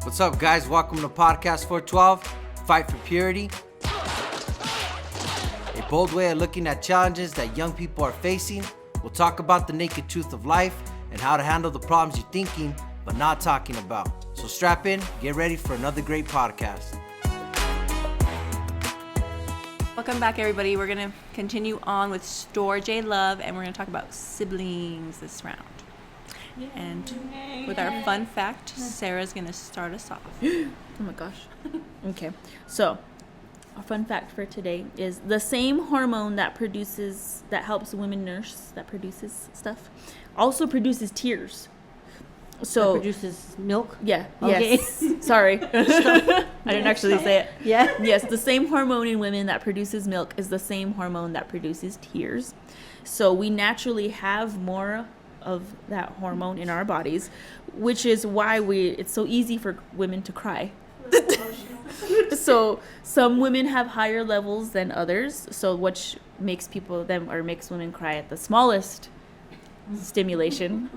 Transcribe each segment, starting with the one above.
What's up, guys? Welcome to Podcast 412, Fight for Purity. A bold way of looking at challenges that young people are facing. We'll talk about the naked truth of life and how to handle the problems you're thinking but not talking about. So strap in, get ready for another great podcast. Welcome back, everybody. We're going to continue on with Storge Love, and we're going to talk about siblings this round. And with our fun fact, Sarah's going to start us off. Oh my gosh. Okay. So, our fun fact for today is the same hormone that helps women nurse, that produces stuff, also produces tears. So that produces milk? Yeah. Okay. Yes. Sorry. I didn't actually say it. Yeah. Yes, the same hormone in women that produces milk is the same hormone that produces tears. So we naturally have more of that hormone in our bodies, which is why it's so easy for women to cry. So some women have higher levels than others, so which makes women cry at the smallest stimulation,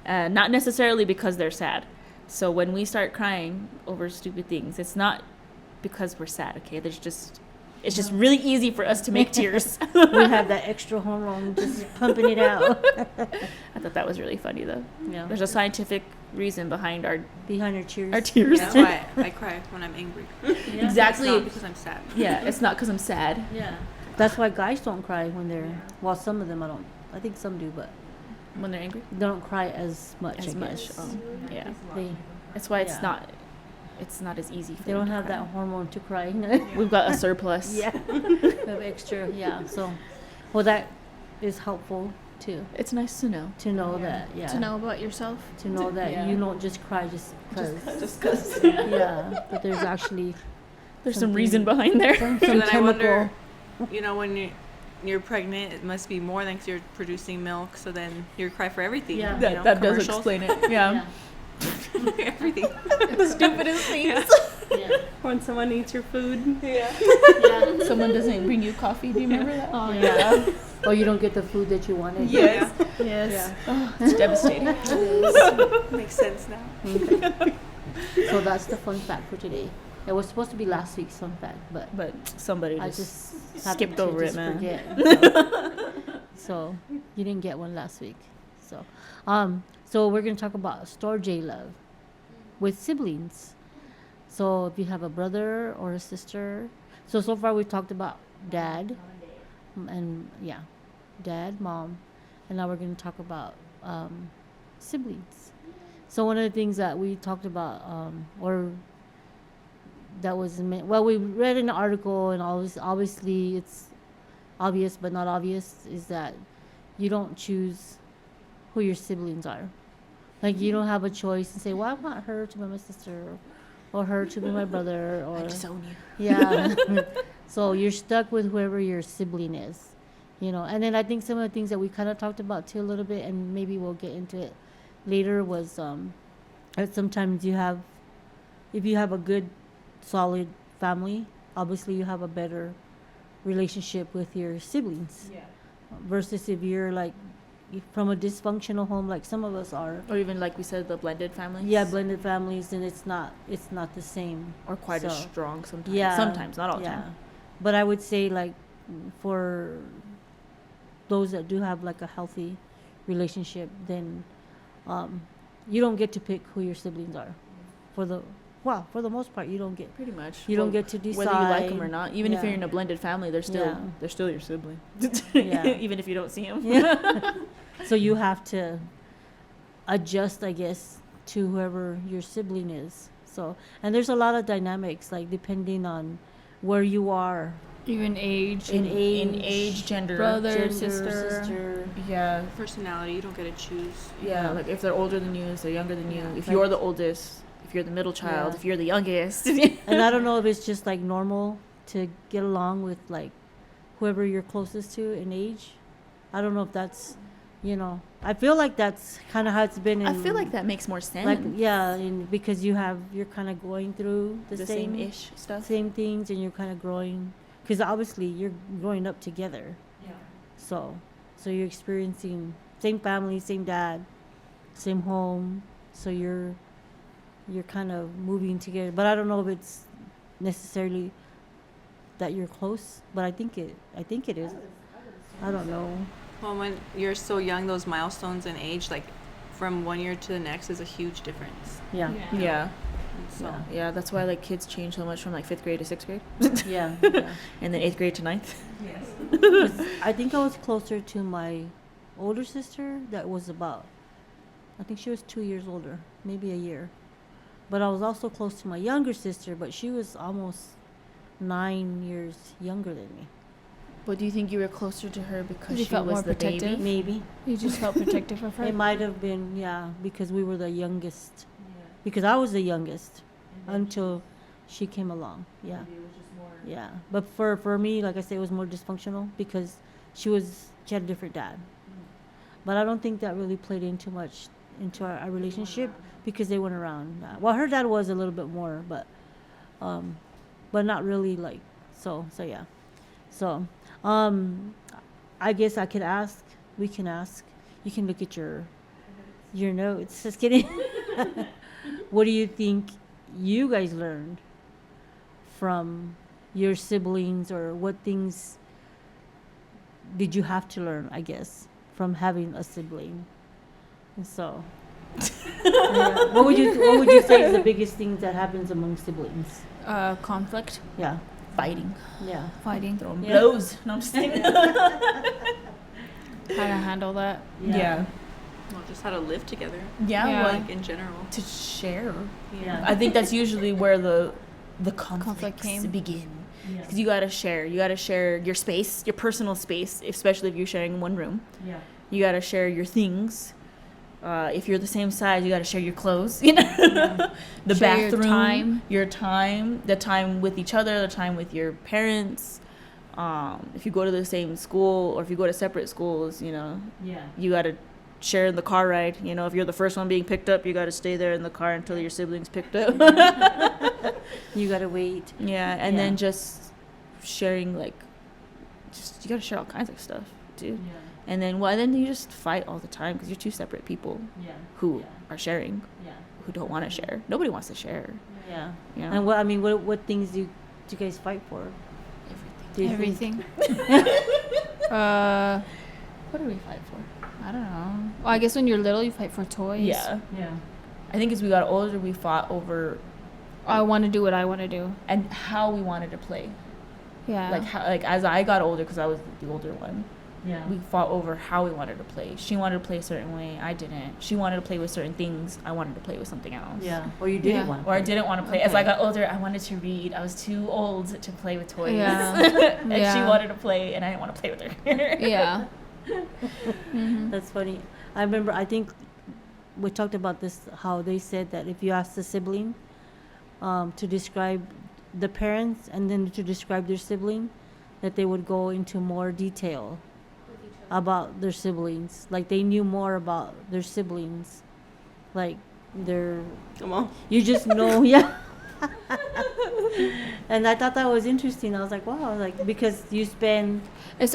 not necessarily because they're sad. So when we start crying over stupid things, it's not because we're sad, okay? It's just really easy for us to make tears. We have that extra hormone just pumping it out. I thought that was really funny, though. Yeah. There's a scientific reason behind our tears. Our tears. That's why I cry when I'm angry. Yeah. Exactly. It's not because I'm sad. Yeah, it's not because I'm sad. Yeah. That's why guys don't cry when they're, well, some of them I don't. I think some do, but When they're angry? they don't cry as much, I much. guess. Oh, yeah. That's why Yeah. it's not as easy for They them don't to have cry. that hormone to cry. We've got a surplus. Yeah. We have extra, yeah. So, well, that is helpful too. It's nice to know. To know that, yeah. To know about yourself. To know that Yeah. you don't just cry just because. Just because. Yeah. But there's actually There's some something- reason behind there. some So then I chemical. wonder, when you're pregnant, it must be more than because you're producing milk, so then you cry for everything. Yeah. That does commercials. explain it. Yeah. Everything. The stupidest things. Yeah. When someone eats your food. Yeah. Someone doesn't bring you coffee. Do you remember that? Oh, yeah. Or you don't get the food that you wanted. Yes. Yes. Oh, it's devastating. Makes sense now. So that's the fun fact for today. It was supposed to be last week's fun fact, but But somebody I just just skipped happened to over it, just man. forget. So you didn't get one last week. So we're gonna talk about Storge love with siblings. So if you have a brother or a sister, so far we've talked about dad, dad, mom, and now we're gonna talk about siblings. So one of the things that we talked about, or that was we read in an article, and obviously it's obvious but not obvious, is that you don't choose who your siblings are. Like, you don't have a choice and say, well, I want her to be my sister, or her to be my brother, or I disown you. yeah. So you're stuck with whoever your sibling is, and then I think some of the things that we kind of talked about too a little bit, and maybe we'll get into it later, was that sometimes if you have a good solid family, obviously you have a better relationship with your siblings, versus if you're like from a dysfunctional home, like some of us are, Or even like we said, the blended families. blended families, and it's not the same, Or quite as So, strong sometimes. yeah, Sometimes, not all the time. But I would say, like, for those that do have like a healthy relationship, then you don't get to pick who your siblings are. For the most part, you don't get. Pretty much. You don't get to decide whether you like them or not. Even if Yeah. you're in a blended family, they're still your sibling. Yeah. Even if you don't see them. Yeah. So you have to adjust, I guess, to whoever your sibling is. So, and there's a lot of dynamics, like depending on where you are. Even age. In age, gender. Gender, sister. Yeah. Personality, you don't get to choose. Yeah, like if they're older than you, if they're younger than you, if Like- you're the oldest, if you're the middle child, Yeah. if you're the youngest. And I don't know if it's just like normal to get along with like whoever you're closest to in age. I don't know if that's, I feel like that's kind of how it's been. I feel like that makes more sense. like, because you're kind of going through the same same-ish stuff. same things, and you're kind of growing, because obviously you're growing up together. Yeah. So you're experiencing same family, same dad, same home. So you're you're kind of moving together. But I don't know if it's necessarily that you're close, but I think it is. I don't know. Well, when you're so young, those milestones in age, like from one year to the next, is a huge difference. Yeah. Yeah. So Yeah, that's why like kids change so much from like 5th grade to 6th grade. Yeah. Yeah. And then 8th grade to 9th. 'Cause I think I was closer to my older sister that was about, I think she was 2 years older, maybe a year. But I was also close to my younger sister, but she was almost 9 years younger than me. But do you think you were closer to her because You she felt was more the protective? baby? Maybe. You just felt protective of her. It might have been, yeah, because we were the youngest. Because I was the youngest until she came along. Yeah. Yeah. But for me, like I said, it was more dysfunctional because she had a different dad. But I don't think that really played in too much into our relationship because they weren't around. Well, her dad was a little bit more, but not really like so yeah. So, I guess I could ask. We can ask. You can look at your notes. Just kidding. What do you think you guys learned from your siblings, or what things did you have to learn, I guess, from having a sibling? And so, yeah. What would you say is the biggest thing that happens among siblings? Conflict, Yeah. Fighting. Yeah. fighting, Throwing Yeah. blows. No, I'm just kidding. how to handle that. Yeah. well, just how to live together, Yeah, Yeah. like like in general. to share. Yeah. I think that's usually where the conflicts came. begin. Yeah. Because you gotta share. You gotta share your space, your personal space, especially if you're sharing one room. Yeah. You gotta share your things. If you're the same size, you gotta share your clothes. You know, the Share your bathroom, time. the time with each other, the time with your parents. If you go to the same school or if you go to separate schools, you know, Yeah. you gotta share the car ride. You know, if you're the first one being picked up, you gotta stay there in the car until your siblings picked up. You gotta wait. Yeah, and Yeah. then just sharing you gotta share all kinds of stuff, dude. Yeah. And then you just fight all the time because you're two separate people Yeah. who Yeah. are sharing, Yeah. who don't want to share. Nobody wants to share. Yeah. You know? And what things do you guys fight for? Do you think? Everything. What do we fight for? I don't know. Well, I guess when you're little, you fight for toys. Yeah, Yeah. I think as we got older, we fought over I want to do what I want to do. and how we wanted to play. Yeah. Like as I got older, because I was the older one, Yeah. we fought over how we wanted to play. She wanted to play a certain way, I didn't. She wanted to play with certain things, I wanted to play with something else. Yeah. Or you didn't Yeah. want. Or I didn't want to play. As I Okay. got older, I wanted to read. I was too old to play with toys. Yeah. And she Yeah. wanted to play, and I didn't want to play with her. yeah. That's funny. I remember. I think we talked about this. How they said that if you ask the sibling to describe the parents and then to describe their sibling, that they would go into more detail about their siblings. Like they knew more about their siblings. Like their Come on. you just know, yeah. And I thought that was interesting. I was like, wow, like because you spend.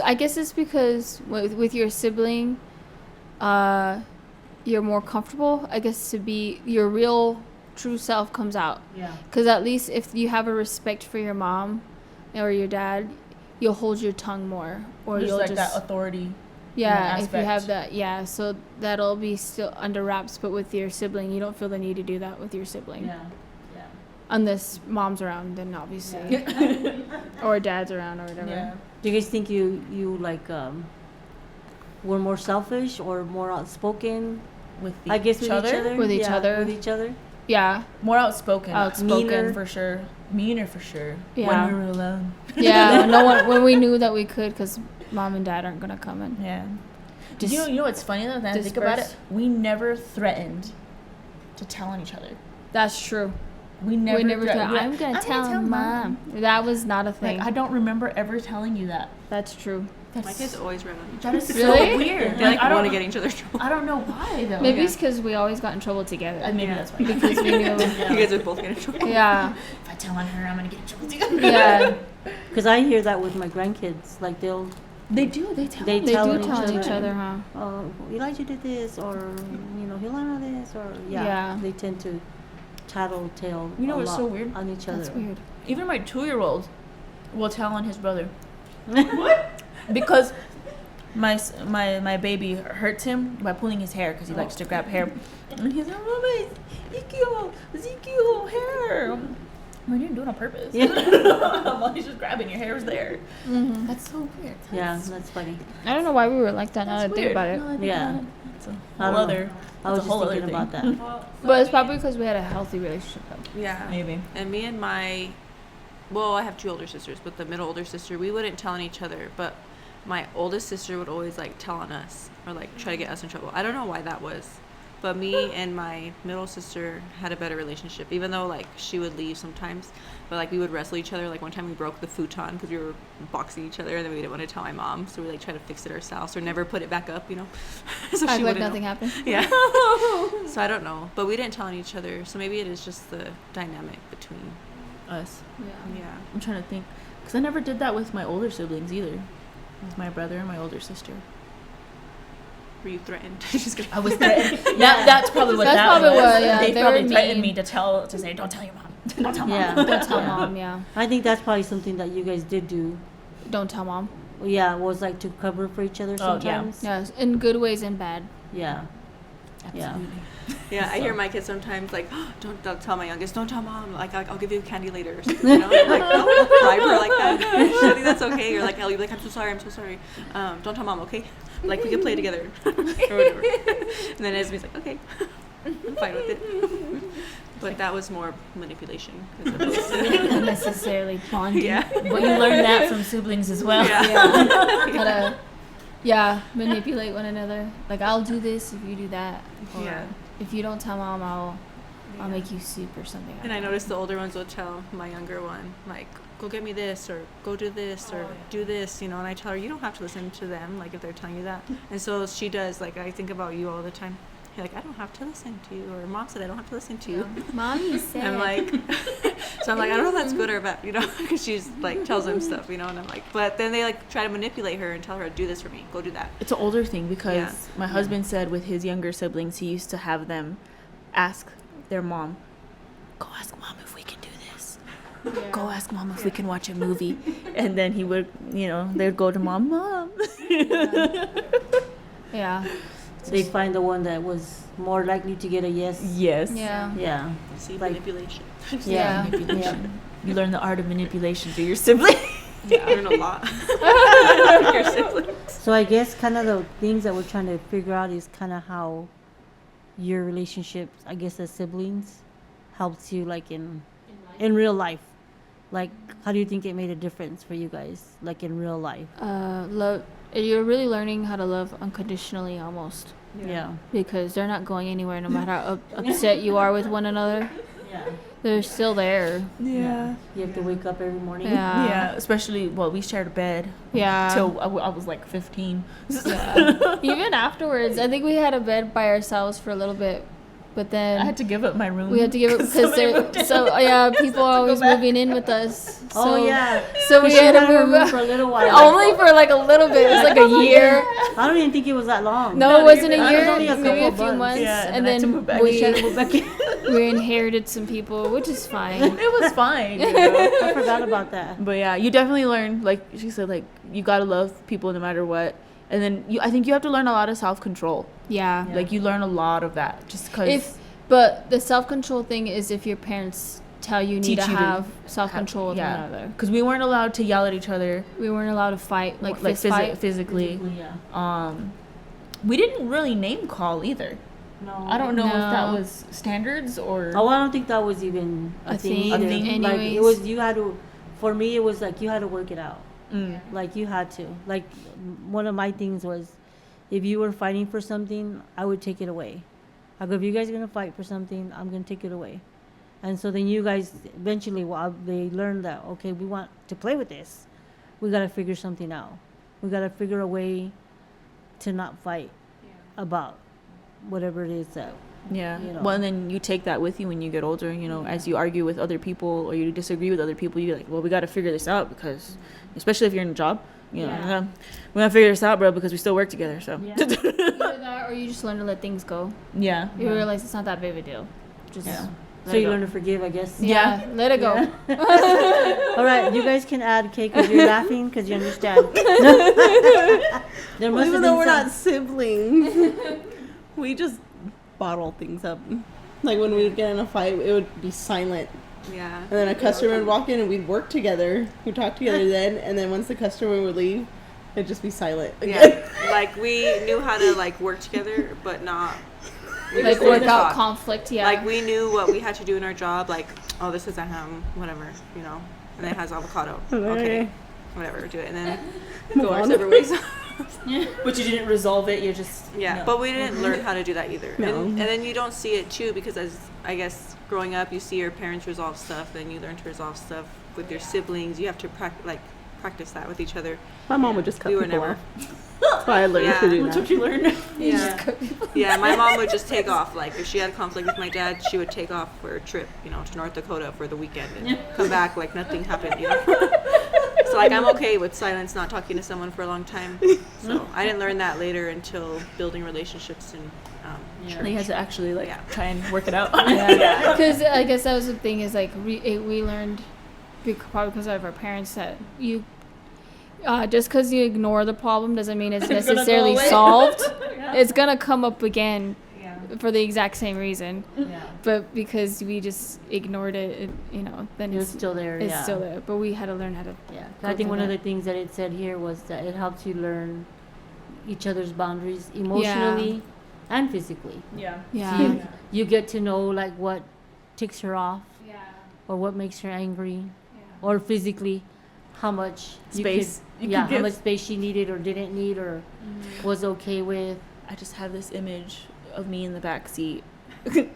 I guess it's because with your sibling, you're more comfortable. I guess to be your real, true self comes out. Yeah. Because at least if you have a respect for your mom or your dad, you'll hold your tongue more, or There's you'll like just that authority. yeah. If you aspect. have that, yeah. So that'll be still under wraps. But with your sibling, you don't feel the need to do that with your sibling, Yeah. Yeah. unless mom's around, then obviously, or dad's around or whatever. Yeah. Do you guys think you like were more selfish or more outspoken? With I guess with each other. With each Yeah, other. With each other. Yeah. More outspoken. Outspoken. Meaner. For sure. Meaner for sure. Yeah. When we were alone. Yeah, no one when we knew that we could, because mom and dad aren't gonna come in. Yeah. Just you know what's funny though? Now that I think about it, disperse. we never threatened to tell on each other. That's true. We never. thought, we're I'm like, gonna tell mom. That was not a thing. Like I don't remember ever telling you that. That's true. That's, My kids always ran on each that is Really? so weird. They like I want to don't. get in each other's trouble. I don't know why though. Maybe it's because we always got in trouble together. Maybe that's why. Because we knew. You guys would both get in trouble. Yeah. If I tell on her, I'm gonna get in trouble too. Yeah. Because I hear that with my grandkids. Like They do. They tell. They They tell do on tell each each other. other, huh? Elijah did this, or Helena this, or Yeah. They tend to tattletale. You know a what's lot so weird? on each other. That's weird. Even my 2-year-old will tell on his brother. What? Because my baby hurts him by pulling his hair because he likes to grab hair, and he's like, "Oh my Ezekiel hair." I didn't do it on purpose. Well, he's just grabbing your hair is there. Mm-hmm. That's so weird. Yeah, that's funny. I don't know why we were like that. Now that I That's think weird. about it. No, I think Yeah. about it. It's a I whole don't know. other. I was It's a just whole other thinking thing. about that. But it's probably because we had a healthy relationship. Though. Yeah. Maybe. And me and well, I have 2 older sisters, but the middle older sister, we wouldn't tell on each other, but my oldest sister would always like tell on us or like try to get us in trouble. I don't know why that was, but me and my middle sister had a better relationship, even though like she would leave sometimes, but like we would wrestle each other. Like one time we broke the futon because we were boxing each other, and then we didn't want to tell my mom, so we like tried to fix it ourselves or never put it back up, so Act she like wouldn't nothing know. happened. Yeah. So I don't know, but we didn't tell on each other, so maybe it is just the dynamic between. Us. Yeah. I'm trying to think, because I never did that with my older siblings either. With my brother and my older sister. Were you threatened? Just kidding. I was threatened. That's probably what That's that probably was. what, yeah, They they probably were threatened mean. me to say, don't tell your mom. Don't tell Yeah. mom. Don't tell Yeah. mom. Yeah. I think that's probably something that you guys did do. Don't tell mom. Yeah, was like to cover for each other Oh, yeah. sometimes. Yes, in good ways and bad. Yeah. Yeah. Yeah, I hear So- my kids sometimes like, don't tell my youngest, don't tell mom, like I'll give you candy later or something, like I'll bribe her like that. I think that's okay. Or like I'll be like, I'm so sorry. Don't tell mom, okay? Like we can play together or whatever. And then Esme's like, okay, I'm fine with it. But that was more manipulation. As opposed to, Unnecessarily bonding. yeah. But you learn that from siblings as well. Yeah. How to manipulate one another. Like I'll do this if you do that. Or Yeah. if you don't tell mom, I'll make you soup or something. And I noticed the older ones will tell my younger one, like, go get me this, or go do this, or do this, and I tell her, you don't have to listen to them, like, if they're telling you that. And so she does, like, I think about you all the time. You're like, I don't have to listen to you, or mom said I don't have to listen to you. Mommy said. I'm like, so I'm like, I don't know if that's good or bad, because she's, like, tells them stuff, and I'm like, but then they, like, try to manipulate her and tell her, do this for me, go do that. It's an older thing because Yeah. my husband said with his younger siblings, he used to have them ask their mom, go ask mom if we can do this. Go ask mom if we can watch a movie. And then he would, they'd go to mom. Yeah. They find the one that was more likely to get a yes. Yes. Yeah. Yeah. See, Like- manipulation. Yeah. Manipulation. You learn the art of manipulation through your sibling. Yeah, I learned a lot. Your siblings. So I guess kind of the things that we're trying to figure out is kind of how your relationships, I guess, as siblings, helps you like in real life. Like, how do you think it made a difference for you guys, like in real life? Love. You're really learning how to love unconditionally, almost, Yeah. because they're not going anywhere, no matter how upset you are with one another. Yeah. They're still there. Yeah. You have to wake up every morning. Yeah. Yeah. Especially, we shared a bed Yeah. till I was like 15. Yeah. Even afterwards, I think we had a bed by ourselves for a little bit, but then I had to give up my room. we had to give it because people are always moving in with us. So, Oh yeah. So we She had to her move room out. for a little while. Only for like a little bit. It was like a year. I don't even think it was that long. No, it wasn't a It was year. only a Maybe a couple few months. months. Yeah, and and I had to move back. then She had to move back in. we inherited some people, which is fine. It was fine. I forgot about that. But yeah, you definitely learn, like she said, like you gotta love people no matter what. And then I think you have to learn a lot of self-control. Yeah. Like you learn a lot of that just because. But the self-control thing is if your parents tell you need Teach to you to have self-control with one yeah, another. because we weren't allowed to yell at each other, We weren't allowed to fight, like fist fight. physically. Yeah. We didn't really name call either. No. I don't know if that No. was standards or. Oh, I don't think that was even a thing A either. thing, Like it anyways. was, you had to. For me, it was like you had to work it out. Mm. Like you had to. Like one of my things was, if you were fighting for something, I would take it away. I go, if you guys are gonna fight for something, I'm gonna take it away. And so then you guys eventually, they learned that okay, we want to play with this. We gotta figure something out. We gotta figure a way to not fight about whatever it is that. Yeah. You know. Well, and then you take that with you when you get older. As you argue with other people or you disagree with other people, you're like, well, we got to figure this out because, especially if you're in a job, we gotta figure this out, bro, because we still work together. So. Yeah. Either that or you just learn to let things go. Yeah. You realize it's not that big of a deal. Just Yeah. So you learn to forgive, I guess. Yeah, let it go. All right, you guys can add, Kay, because you're laughing because you understand. There must Even have though been we're some- not siblings, we just bottle things up. Like when we would get in a fight, it would be silent. Yeah. And then a customer would walk in and we'd work together. We'd talk together then. And then once the customer would leave, it'd just be silent again. Yeah. Like we knew how to like work together, but not. We Like just didn't work out talk. conflict, yeah. Like we knew what we had to do in our job. Like, oh, this is a ham, whatever, you know, and then it has avocado. Okay, whatever, do it, and then go our separate ways. But you didn't resolve it. You just Yeah, no. but we didn't learn how to do that either. No. And then you don't see it too, because as I guess growing up, you see your parents resolve stuff, then you learn to resolve stuff with your siblings. You have to practice that with each other. My mom would just cut We were people never. off. That's why I learned to do That's that. what you learned. Yeah. Yeah, my mom would just take off. Like, if she had conflict with my dad, she would take off for a trip, you know, to North Dakota for the weekend and come back like nothing happened, you know. So, like, I'm okay with silence, not talking to someone for a long time. So, I didn't learn that later until building relationships and And you had to actually like Yeah. try and work it out. Because I guess that was the thing is like we learned probably because of our parents that you just because you ignore the problem doesn't mean it's necessarily solved. It's gonna come up again for the exact same reason. But because we just ignored it, you know, then It was still there. it's yeah. still there. But we had to learn how to. Yeah, go I think through one of that. the things that it said here was that it helps you learn each other's boundaries emotionally and physically. Yeah. Yeah. So you get to know like what ticks her off or what makes her angry or physically how much Space you yeah, could how give. much space she needed or didn't need or was okay with. I just have this image of me in the back seat.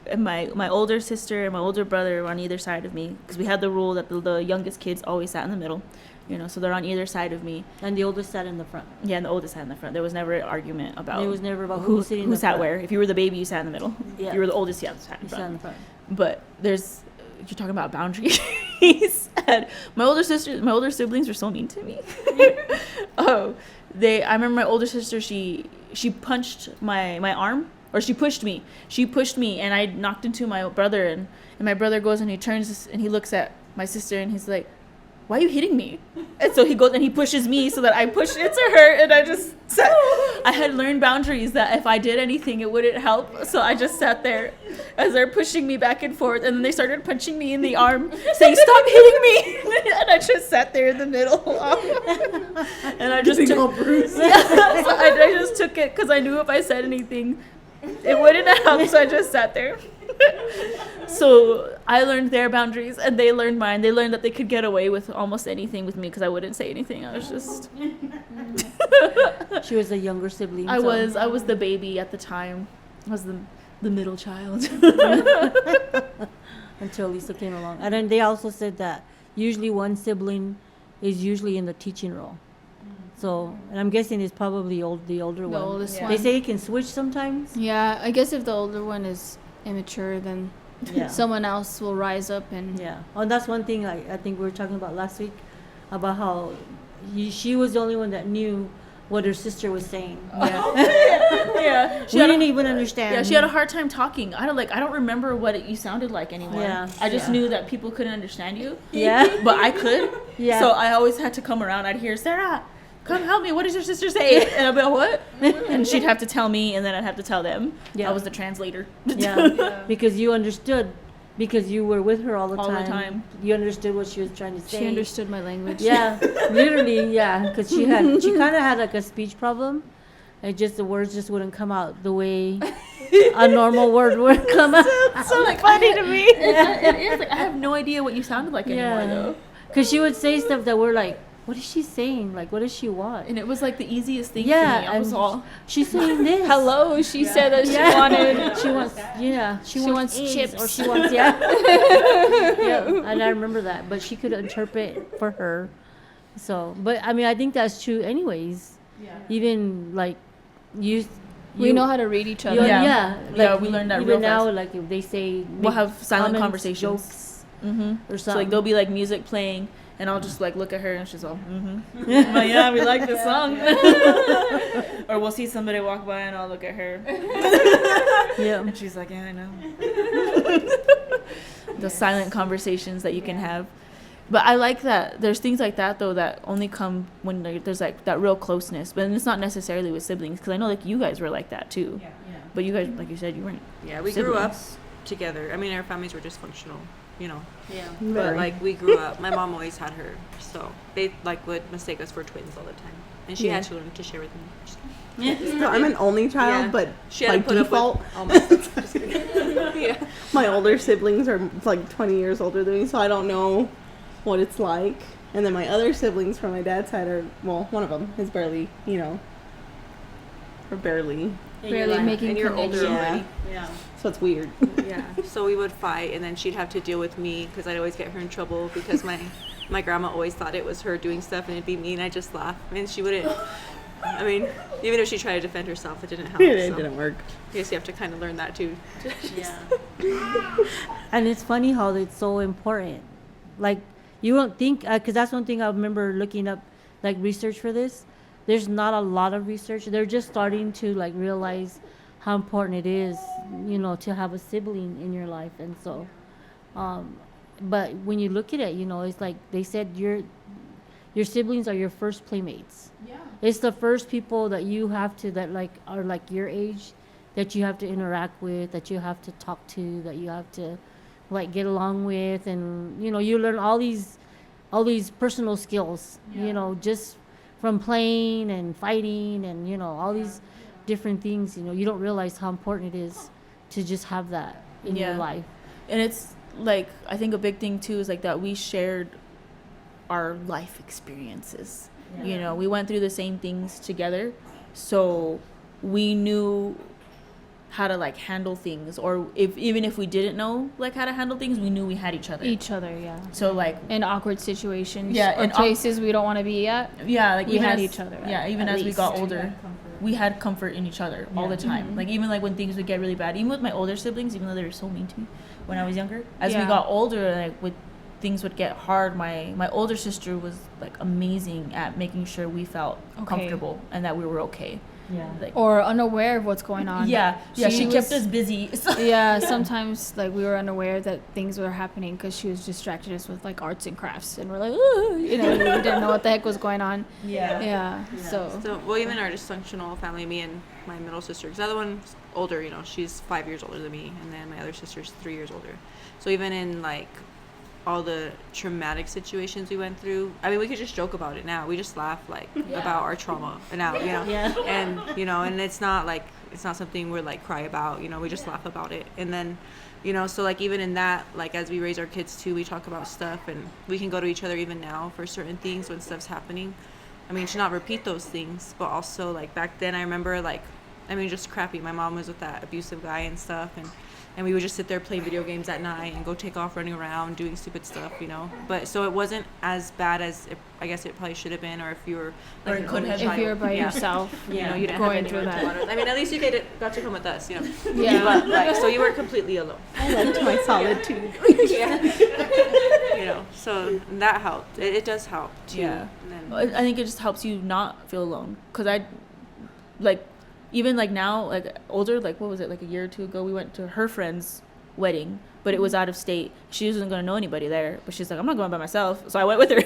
And my older sister and my older brother were on either side of me because we had the rule that the youngest kids always sat in the middle, you know, so they're on either side of me. And the oldest sat in the front. Yeah, and the oldest sat in the front. There was never an argument about It was never about who was sitting in who the sat front. where. If you were the baby, you sat in the middle. Yeah. If you were the oldest, you sat in You sat in front. the front. But you're talking about boundaries. And my older siblings were so mean to me. I remember my older sister, she punched my arm, or she pushed me and I knocked into my brother, and my brother goes and he turns and he looks at my sister and he's like, why are you hitting me? And so he goes and he pushes me so that I push into her, and I just sat. I had learned boundaries that if I did anything, it wouldn't help. So I just sat there as they're pushing me back and forth, and then they started punching me in the arm, saying, stop hitting me. And I just sat there in the middle. And I just took so I just took it because I knew if I said anything, it wouldn't help. So I just sat there. So I learned their boundaries and they learned mine. They learned that they could get away with almost anything with me because I wouldn't say anything. I was just She was a younger sibling. I so- was the baby at the time. I was the middle child. until Lisa came along. And then they also said that usually one sibling is usually in the teaching role. So, and I'm guessing it's probably the older one. oldest They one. say it can switch sometimes. Yeah, I guess if the older one is immature, then Yeah. someone else will rise up and Yeah. Oh, and that's one thing I think we were talking about last week about how she was the only one that knew what her sister was saying. Yeah. We didn't even understand. Yeah, she had a hard time talking. I don't remember what you sounded like anymore. Yeah. I just Yeah. knew that people couldn't understand you. Yeah. But I could. Yeah. So I always had to come around. I'd hear, Sarah, come help me. What does your sister say? And I'd be like, what? And she'd have to tell me, and then I'd have to tell them. Yeah. I was the translator. Yeah. Because you understood. Because you were with her all the All the time. time. You understood what she was trying to say. she understood my language. Yeah, literally, yeah. Because she kind of had like a speech problem. It just the words just wouldn't come out the way a normal word would come out. So funny to me. It is. Like, I have no idea what you sounded like anymore, Yeah. though. Because she would say stuff that were like, what is she saying? Like, what does she want? And it was like the easiest thing Yeah, for me. I was and all, She's saying this. Hello, she said that she Yeah. wanted. She wants, yeah. She wants eggs, chips. or she wants, yeah. Yeah, and I remember that. But she could interpret for her. So, but I mean, I think that's true, anyways. Yeah. Even like you. We know how to read each other. Yeah. Yeah, Yeah, we learned that even real now. fast. Like if they say, we'll make have silent comments, conversations. jokes, or So something. like there'll be like music playing, and I'll just like look at her, and she's all, Like, yeah, we like this song. Or we'll see somebody walk by, and I'll look at her, Yeah. and she's like, yeah, I know. the silent conversations that you can have. But I like that there's things like that though that only come when there's like that real closeness. But it's not necessarily with siblings, because I know like you guys were like that too. Yeah. But you guys, like you said, you weren't. Yeah, we grew up together. I mean, our families were dysfunctional, you know. Yeah. But like we grew up. My mom always had her, so they like would mistake us for twins all the time, and she had to learn to share with me. So I'm an only child, Yeah. but She by had to put default, up with all my stuff. Just kidding. Yeah. my older siblings are like 20 years older than me, so I don't know what it's like. And then my other siblings from my dad's side are, well, one of them is barely, you know, or barely. Barely making And you're older connection. already. Yeah. So it's weird. Yeah. So we would fight, and then she'd have to deal with me because I'd always get her in trouble because my grandma always thought it was her doing stuff and it'd be me, and I'd just laugh. And she wouldn't. I mean, even if she tried to defend herself, it didn't help. It so didn't work. I guess you have to kind of learn that too. Yeah. And it's funny how it's so important. Like, you don't think, because that's one thing I remember looking up, like, research for this. There's not a lot of research. They're just starting to, like, realize how important it is, you know, to have a sibling in your life. And so, but when you look at it, you know, it's like they said your siblings are your first playmates. Yeah. It's the first people that you have to, that like are like your age, that you have to interact with, that you have to talk to, that you have to like get along with, and you know, you learn all these personal skills, you know, just from playing and fighting and, you know, all these different things. You know, you don't realize how important it is to just have that in your life. And it's like, I think a big thing too is like that we shared our life experiences. You know, we went through the same things together, so we knew how to like handle things, or even if we didn't know like how to handle things, we knew we had each other. Yeah. So like In awkward situations. Yeah, Or in places we don't want to be at. like We even had as, each other Yeah, even at as we got least. older, we had comfort in each other all the time. Like even like when things would get really bad, even with my older siblings, even though they were so mean to me when I was younger, as we got older, like with things would get hard, my older sister was like amazing at making sure we felt comfortable and that we were okay. Yeah. Like, Or unaware of what's going on. She kept was- us busy. So. Yeah, sometimes like we were unaware that things were happening because she was distracted us with like arts and crafts, and we're like, ooh, you know, we didn't know what the heck was going on. Yeah. So So, well, even our dysfunctional family, me and my middle sister, because the other one's older, you know, she's 5 years older than me, and then my other sister's 3 years older. So even in like all the traumatic situations we went through, I mean, we could just joke about it now. We just laugh like about our trauma now, you know, and you know, and it's not something we're like cry about, you know. We just laugh about it, and then, you know, so like even in that, like as we raise our kids too, we talk about stuff, and we can go to each other even now for certain things when stuff's happening. I mean, to not repeat those things, but also like back then, I remember like, I mean, just crappy. My mom was with that abusive guy and stuff, and we would just sit there playing video games at night and go take off running around doing stupid stuff, you know. But so it wasn't as bad as I guess it probably should have been, or if you were like Or it an could only have child. if you're by yourself, you know, you didn't going have through anyone that. to I mean, at least you got to come with us, you know. Yeah. But like, so you weren't completely alone. I liked my solitude. Yeah. You know, so that helped. It does help too. Yeah. And then, I think it just helps you not feel alone. Cause I, like, even like now, like older, like what was it, like a year or two ago, we went to her friend's wedding, but it was out of state. She wasn't gonna know anybody there, but she's like, I'm not going by myself, so I went with her.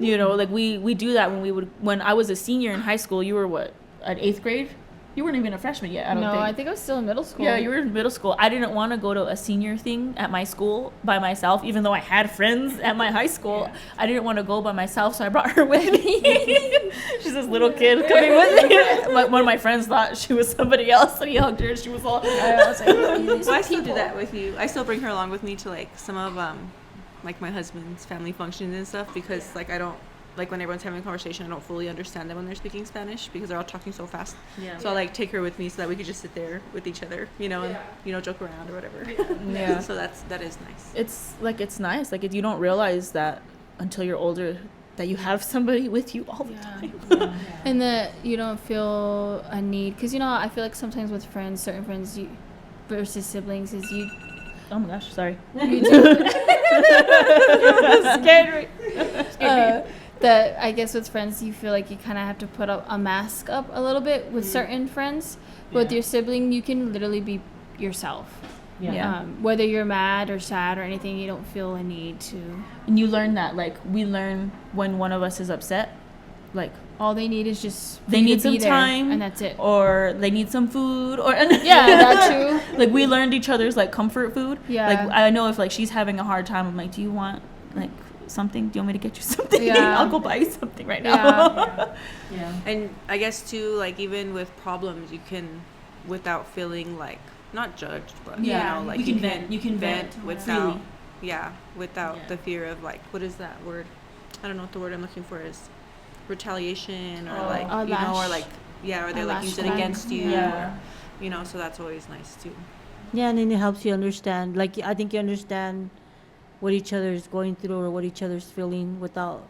You know, like we do that when I was a senior in high school. You were what, at 8th grade? You weren't even a freshman yet, I don't think. I think I was still in middle school. Yeah, you were in middle school. I didn't want to go to a senior thing at my school by myself, even though I had friends at my high school. Yeah. I didn't want to go by myself, so I brought her with me. She's this little kid coming with me. But one of my friends thought she was somebody else, and he hugged her, and she was all. I was like, well, I still do that with you. I still bring her along with me to like some of like my husband's family functions and stuff, because like I don't. Like when everyone's having a conversation, I don't fully understand them when they're speaking Spanish because they're all talking so fast. Yeah. So I like take her with me so that we could just sit there with each other, you know, and you know, joke around or whatever. Yeah. So that is nice. It's nice. Like you don't realize that until you're older that you have somebody with you all the time. Yeah. And that you don't feel a need, because you know, I feel like sometimes with friends, certain friends, versus siblings, is you. Oh my gosh, sorry. You do. Scared me. That I guess with friends you feel like you kind of have to put a mask up a little bit with certain friends, but with your sibling you can literally be yourself. Yeah. Whether you're mad or sad or anything, you don't feel a need to. And you learn that, like, we learn when one of us is upset, like, All they need is just they for you need to some be there, time, and that's it. or they need some food, or Yeah, that too. like, we learned each other's, like, comfort food. Yeah. Like, I know if, like, she's having a hard time, I'm like, do you want, like, something? Do you want me to get you something? Yeah. I'll go buy you something right now. Yeah. And I guess too, like even with problems, you can, without feeling like not judged, but Yeah, you know, like you can vent without, freely. without Yeah. the fear of like, what is that word? I don't know what the word I'm looking for is. Retaliation or like Oh, you know, or lash. like or they A like lash use it gun. against you, Yeah. or, you know. So that's always nice too. Yeah, and then it helps you understand. Like, I think you understand what each other is going through or what each other's feeling without,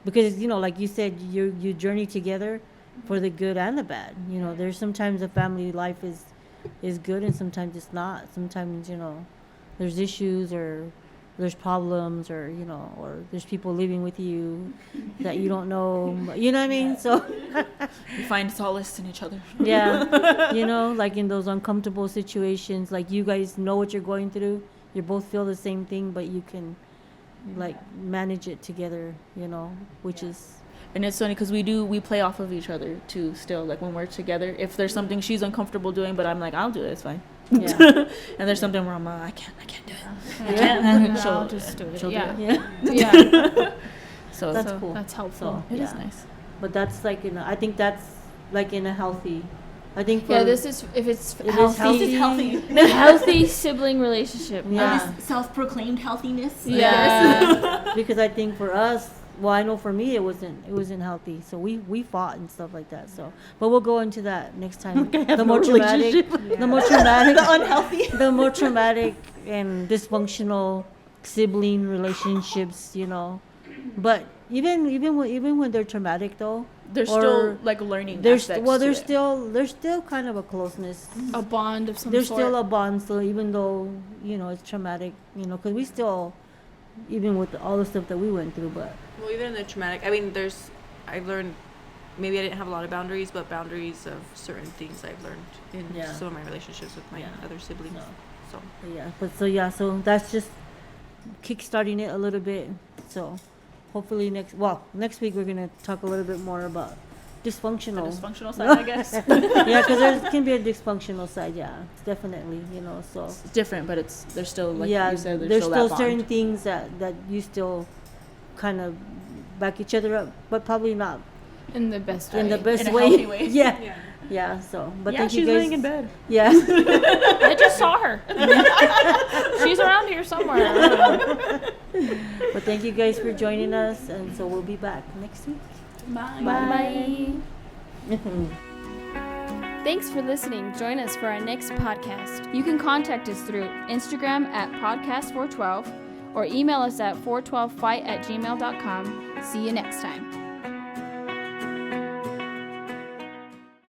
because you know, like you said, you journey together for the good and the bad. You know, there's sometimes a family life is good and sometimes it's not. Sometimes, you know, there's issues or there's problems, or you know, or there's people living with you that you don't know. You know what I mean? So We find solace in each other. yeah, you know, like in those uncomfortable situations, like you guys know what you're going through. You both feel the same thing, but you can like manage it together, you know, which is And it's funny because we play off of each other too. Still, like when we're together, if there's something she's uncomfortable doing, but I'm like, I'll do it. It's fine. yeah. And there's something where I'm like, I can't do it. Yeah. She'll- I'll just do it. she'll do Yeah. it. Yeah. Yeah. So That's So cool. That's helpful. So it is yeah. nice. But that's like I think that's like in a healthy. I think for, Yeah, this is if it's It is healthy, healthy. a healthy sibling relationship. Yeah. Self-proclaimed healthiness. Yeah. because I think for us, well, I know for me it wasn't healthy. So we fought and stuff like that. So, but we'll go into that next time. The more traumatic, the more traumatic, The unhealthy. the more traumatic and dysfunctional sibling relationships, you know. But even when they're traumatic though, There's or still like learning. there's aspects well to there's it. still kind of a closeness. A bond of some There's sort. still a bond, so even though you know it's traumatic, you know, because we still, even with all the stuff that we went through, but Well, even in the traumatic, I mean, I've learned, maybe I didn't have a lot of boundaries, but boundaries of certain things I've learned in Yeah. some of my relationships with my Yeah. other siblings. So, so that's just kickstarting it a little bit. So hopefully next week we're gonna talk a little bit more about The dysfunctional. dysfunctional side, I guess. Yeah, because there can be a dysfunctional side. Yeah, definitely. You know, so It's different, but there's still like yeah, you said, there's still still that certain bond. things that you still kind of back each other up, but probably not in the best way. in the best In a way. healthy way. Yeah. Yeah. So, but Yeah, thank she's you guys. laying in bed. Yeah. I just saw her. She's around here somewhere. But thank you guys for joining us, and so we'll be back next week. Bye. Bye. Thanks for listening. Join us for our next podcast. You can contact us through Instagram at podcast412 or email us at 412fight@gmail.com. See you next time.